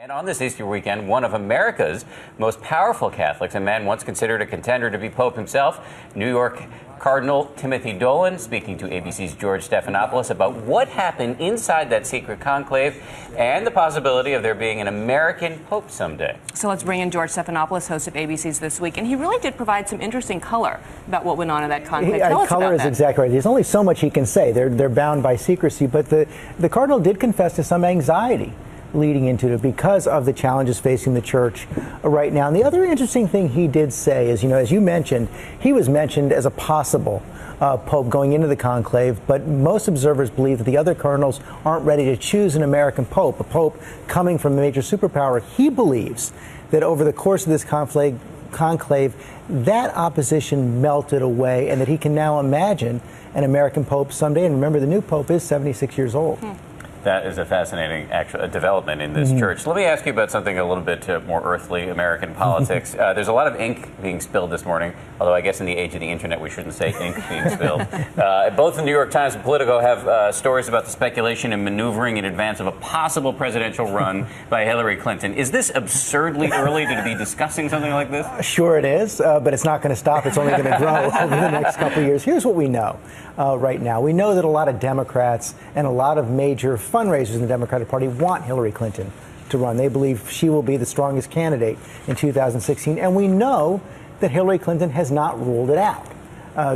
And on this Easter weekend, one of America's most powerful Catholics, a man once considered a contender to be Pope himself, New York Cardinal Timothy Dolan, speaking to ABC's George Stephanopoulos about what happened inside that secret conclave and the possibility of there being an American Pope someday. So let's bring in George Stephanopoulos, host of ABC's This Week. And he really did provide some interesting color about what went on in that conclave. Tell us color about is that. exactly right. There's only so much he can say. They're bound by secrecy. But the Cardinal did confess to some anxiety leading into it because of the challenges facing the church right now. And the other interesting thing he did say is, as you mentioned, he was mentioned as a possible Pope going into the conclave, but most observers believe that the other cardinals aren't ready to choose an American Pope, a Pope coming from a major superpower. He believes that over the course of this conclave, that opposition melted away and that he can now imagine an American Pope someday. And remember, the new Pope is 76 years old. That is a fascinating development in this church. Let me ask you about something a little bit more earthly, American politics. There's a lot of ink being spilled this morning, although I guess in the age of the internet we shouldn't say ink being spilled. Both the New York Times and Politico have stories about the speculation and maneuvering in advance of a possible presidential run by Hillary Clinton. Is this absurdly early to be discussing something like this? Sure it is, but it's not going to stop. It's only going to grow over the next couple of years. Here's what we know right now. We know that a lot of Democrats and a lot of major fundraisers in the Democratic Party want Hillary Clinton to run. They believe she will be the strongest candidate in 2016. And we know that Hillary Clinton has not ruled it out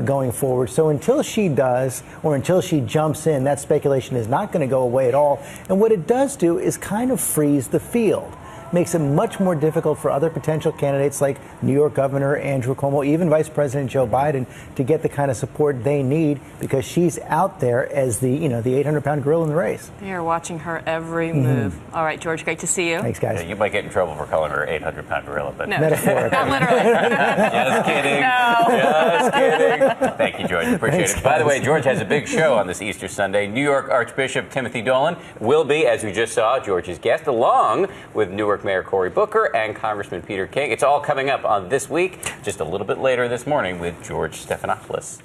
going forward. So until she does, or until she jumps in, that speculation is not going to go away at all. And what it does do is kind of freeze the field. Makes it much more difficult for other potential candidates like New York Governor Andrew Cuomo, even Vice President Joe Biden, to get the kind of support they need because she's out there as the 800-pound gorilla in the race. You're watching her every move. All right, George, great to see you. Thanks, guys. Yeah, you might get in trouble for calling her 800-pound gorilla, but no. Metaphorically. Not literally. Just kidding. No. Just kidding. Thank you, George. Appreciate Thanks, it. By the way, guys. George has a big show on this Easter Sunday. New York Archbishop Timothy Dolan will be, as we just saw, George's guest, along with Newark Mayor Cory Booker and Congressman Peter King. It's all coming up on This Week, just a little bit later this morning with George Stephanopoulos.